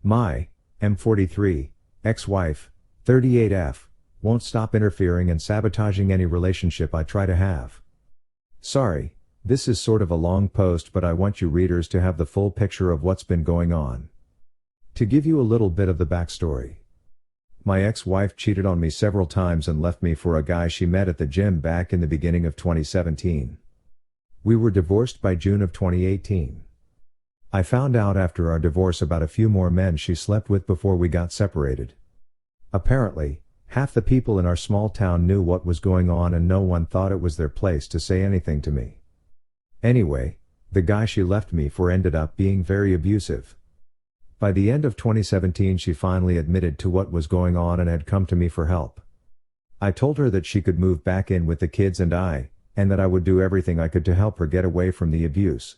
My M43 ex-wife, 38F, won't stop interfering and sabotaging any relationship I try to have. Sorry, this is sort of a long post, but I want you readers to have the full picture of what's been going on. To give you a little bit of the backstory. My ex-wife cheated on me several times and left me for a guy she met at the gym back in the beginning of 2017. We were divorced by June of 2018. I found out after our divorce about a few more men she slept with before we got separated. Apparently, half the people in our small town knew what was going on and no one thought it was their place to say anything to me. Anyway, the guy she left me for ended up being very abusive. By the end of 2017 she finally admitted to what was going on and had come to me for help. I told her that she could move back in with the kids and that I would do everything I could to help her get away from the abuse.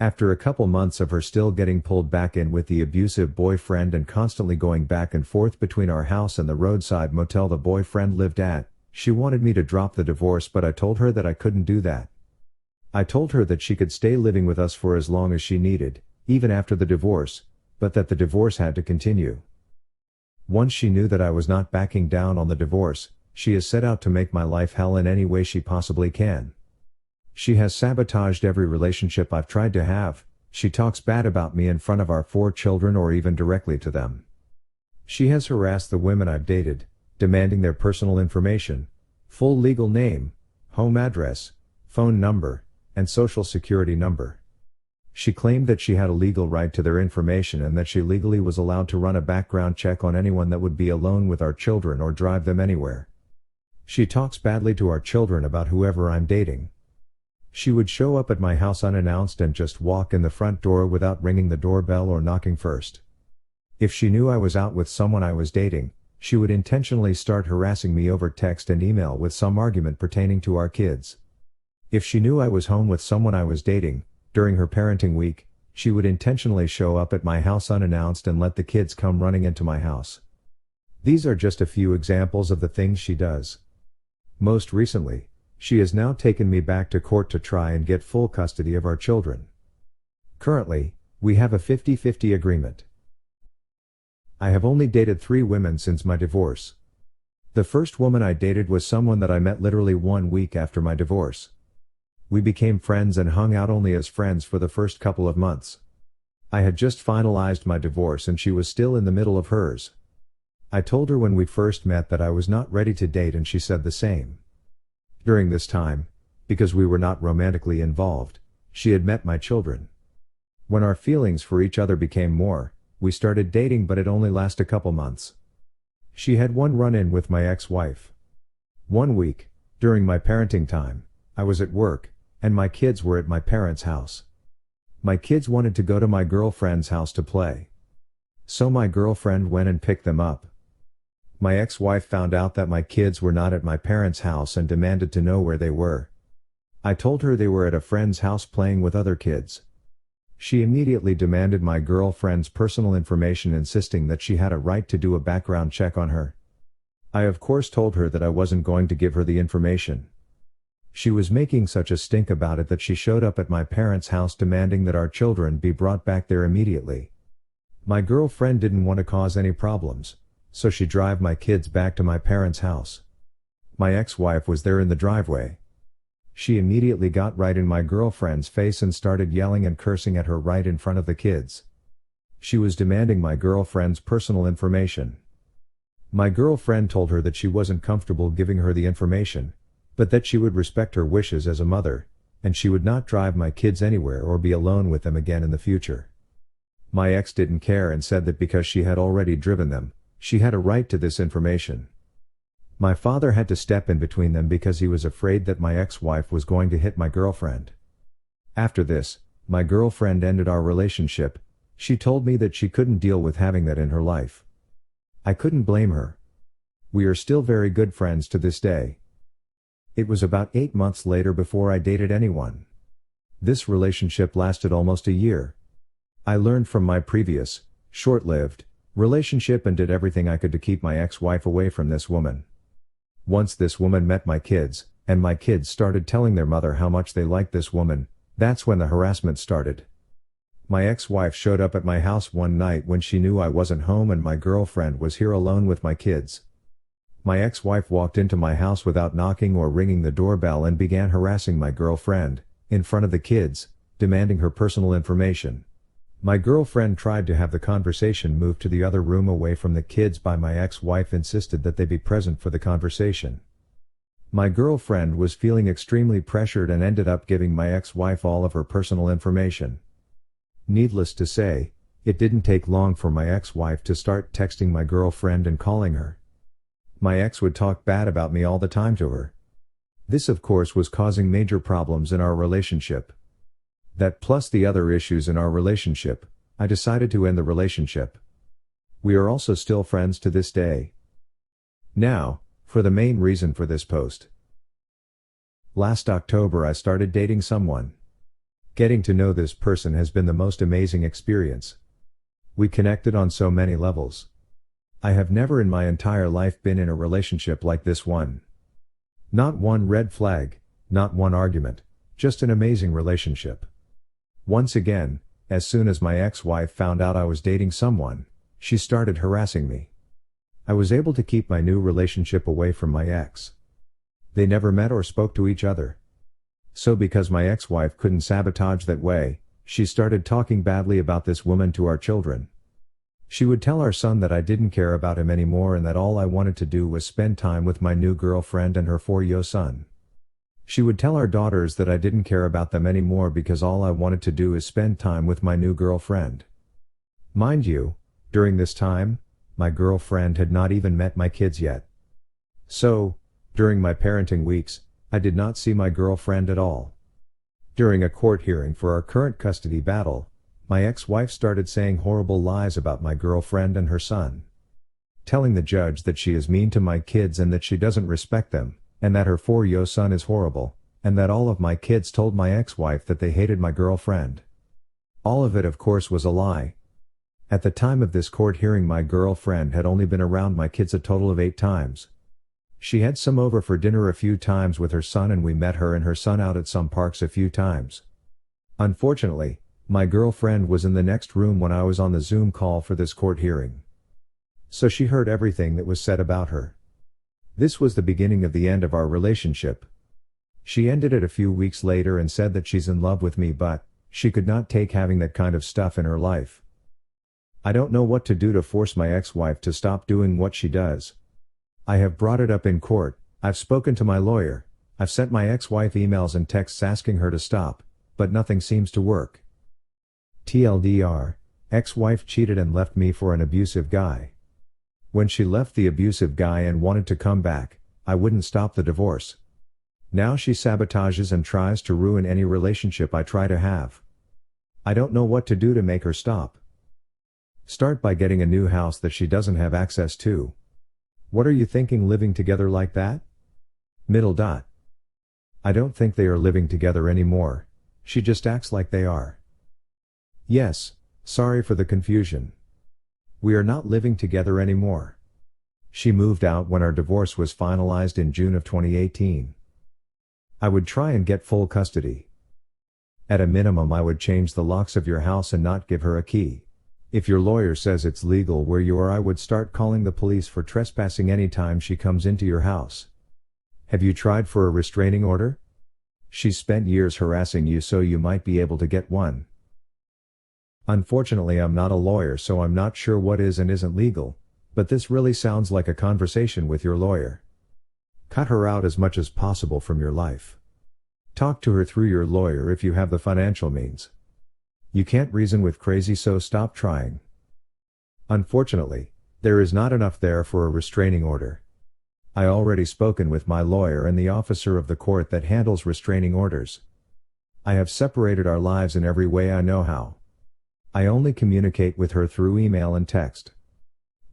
After a couple months of her still getting pulled back in with the abusive boyfriend and constantly going back and forth between our house and the roadside motel the boyfriend lived at, she wanted me to drop the divorce, but I told her that I couldn't do that. I told her that she could stay living with us for as long as she needed, even after the divorce, but that the divorce had to continue. Once she knew that I was not backing down on the divorce, she has set out to make my life hell in any way she possibly can. She has sabotaged every relationship I've tried to have. She talks bad about me in front of our 4 children or even directly to them. She has harassed the women I've dated, demanding their personal information, full legal name, home address, phone number, and social security number. She claimed that she had a legal right to their information and that she legally was allowed to run a background check on anyone that would be alone with our children or drive them anywhere. She talks badly to our children about whoever I'm dating. She would show up at my house unannounced and just walk in the front door without ringing the doorbell or knocking first. If she knew I was out with someone I was dating, she would intentionally start harassing me over text and email with some argument pertaining to our kids. If she knew I was home with someone I was dating, during her parenting week, she would intentionally show up at my house unannounced and let the kids come running into my house. These are just a few examples of the things she does. Most recently, she has now taken me back to court to try and get full custody of our children. Currently, we have a 50-50 agreement. I have only dated 3 women since my divorce. The first woman I dated was someone that I met literally 1 week after my divorce. We became friends and hung out only as friends for the first couple of months. I had just finalized my divorce and she was still in the middle of hers. I told her when we first met that I was not ready to date and she said the same. During this time, because we were not romantically involved, she had met my children. When our feelings for each other became more, we started dating, but it only lasted a couple months. She had one run-in with my ex-wife. One week, during my parenting time, I was at work, and my kids were at my parents' house. My kids wanted to go to my girlfriend's house to play. So my girlfriend went and picked them up. My ex-wife found out that my kids were not at my parents' house and demanded to know where they were. I told her they were at a friend's house playing with other kids. She immediately demanded my girlfriend's personal information, insisting that she had a right to do a background check on her. I of course told her that I wasn't going to give her the information. She was making such a stink about it that she showed up at my parents' house demanding that our children be brought back there immediately. My girlfriend didn't want to cause any problems, so she drove my kids back to my parents' house. My ex-wife was there in the driveway. She immediately got right in my girlfriend's face and started yelling and cursing at her right in front of the kids. She was demanding my girlfriend's personal information. My girlfriend told her that she wasn't comfortable giving her the information, but that she would respect her wishes as a mother, and she would not drive my kids anywhere or be alone with them again in the future. My ex didn't care and said that because she had already driven them, she had a right to this information. My father had to step in between them because he was afraid that my ex-wife was going to hit my girlfriend. After this, my girlfriend ended our relationship. She told me that she couldn't deal with having that in her life. I couldn't blame her. We are still very good friends to this day. It was about 8 months later before I dated anyone. This relationship lasted almost a year. I learned from my previous, short-lived, relationship and did everything I could to keep my ex-wife away from this woman. Once this woman met my kids, and my kids started telling their mother how much they liked this woman, that's when the harassment started. My ex-wife showed up at my house one night when she knew I wasn't home and my girlfriend was here alone with my kids. My ex-wife walked into my house without knocking or ringing the doorbell and began harassing my girlfriend, in front of the kids, demanding her personal information. My girlfriend tried to have the conversation moved to the other room away from the kids, but my ex-wife insisted that they be present for the conversation. My girlfriend was feeling extremely pressured and ended up giving my ex-wife all of her personal information. Needless to say, it didn't take long for my ex-wife to start texting my girlfriend and calling her. My ex would talk bad about me all the time to her. This of course was causing major problems in our relationship. That plus the other issues in our relationship, I decided to end the relationship. We are also still friends to this day. Now, for the main reason for this post. Last October I started dating someone. Getting to know this person has been the most amazing experience. We connected on so many levels. I have never in my entire life been in a relationship like this one. Not one red flag, not one argument, just an amazing relationship. Once again, as soon as my ex-wife found out I was dating someone, she started harassing me. I was able to keep my new relationship away from my ex. They never met or spoke to each other. So because my ex-wife couldn't sabotage that way, she started talking badly about this woman to our children. She would tell our son that I didn't care about him anymore and that all I wanted to do was spend time with my new girlfriend and her 4-year-old son. She would tell our daughters that I didn't care about them anymore because all I wanted to do is spend time with my new girlfriend. Mind you, during this time, my girlfriend had not even met my kids yet. So, during my parenting weeks, I did not see my girlfriend at all. During a court hearing for our current custody battle, my ex-wife started saying horrible lies about my girlfriend and her son. Telling the judge that she is mean to my kids and that she doesn't respect them, and that her 4-year-old son is horrible, and that all of my kids told my ex-wife that they hated my girlfriend. All of it of course was a lie. At the time of this court hearing my girlfriend had only been around my kids a total of 8 times. She had some over for dinner a few times with her son and we met her and her son out at some parks a few times. Unfortunately, my girlfriend was in the next room when I was on the Zoom call for this court hearing. So she heard everything that was said about her. This was the beginning of the end of our relationship. She ended it a few weeks later and said that she's in love with me but she could not take having that kind of stuff in her life. I don't know what to do to force my ex-wife to stop doing what she does. I have brought it up in court, I've spoken to my lawyer, I've sent my ex-wife emails and texts asking her to stop, but nothing seems to work. TLDR, ex-wife cheated and left me for an abusive guy. When she left the abusive guy and wanted to come back, I wouldn't stop the divorce. Now she sabotages and tries to ruin any relationship I try to have. I don't know what to do to make her stop. Start by getting a new house that she doesn't have access to. What are you thinking living together like that? I don't think they are living together anymore, she just acts like they are. Yes, sorry for the confusion. We are not living together anymore. She moved out when our divorce was finalized in June of 2018. I would try and get full custody. At a minimum I would change the locks of your house and not give her a key. If your lawyer says it's legal where you are I would start calling the police for trespassing anytime she comes into your house. Have you tried for a restraining order? She's spent years harassing you so you might be able to get one. Unfortunately I'm not a lawyer so I'm not sure what is and isn't legal, but this really sounds like a conversation with your lawyer. Cut her out as much as possible from your life. Talk to her through your lawyer if you have the financial means. You can't reason with crazy so stop trying. Unfortunately, there is not enough there for a restraining order. I already spoken with my lawyer and the officer of the court that handles restraining orders. I have separated our lives in every way I know how. I only communicate with her through email and text.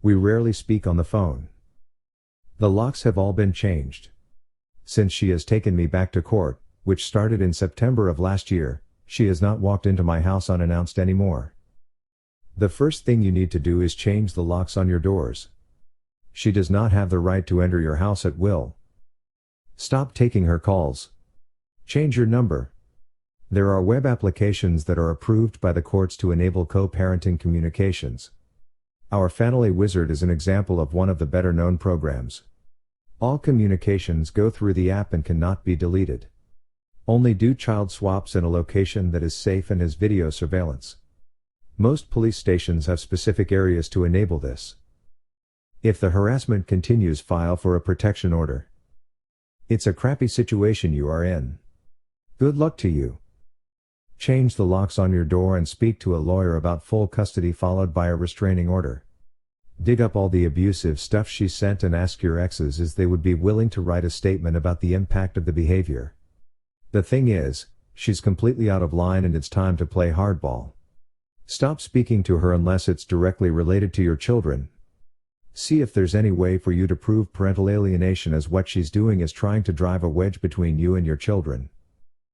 We rarely speak on the phone. The locks have all been changed. Since she has taken me back to court, which started in September of last year, she has not walked into my house unannounced anymore. The first thing you need to do is change the locks on your doors. She does not have the right to enter your house at will. Stop taking her calls. Change your number. There are web applications that are approved by the courts to enable co-parenting communications. Our Family Wizard is an example of one of the better-known programs. All communications go through the app and cannot be deleted. Only do child swaps in a location that is safe and has video surveillance. Most police stations have specific areas to enable this. If the harassment continues, file for a protection order. It's a crappy situation you are in. Good luck to you. Change the locks on your door and speak to a lawyer about full custody followed by a restraining order. Dig up all the abusive stuff she sent and ask your exes if they would be willing to write a statement about the impact of the behavior. The thing is, she's completely out of line and it's time to play hardball. Stop speaking to her unless it's directly related to your children. See if there's any way for you to prove parental alienation, as what she's doing is trying to drive a wedge between you and your children.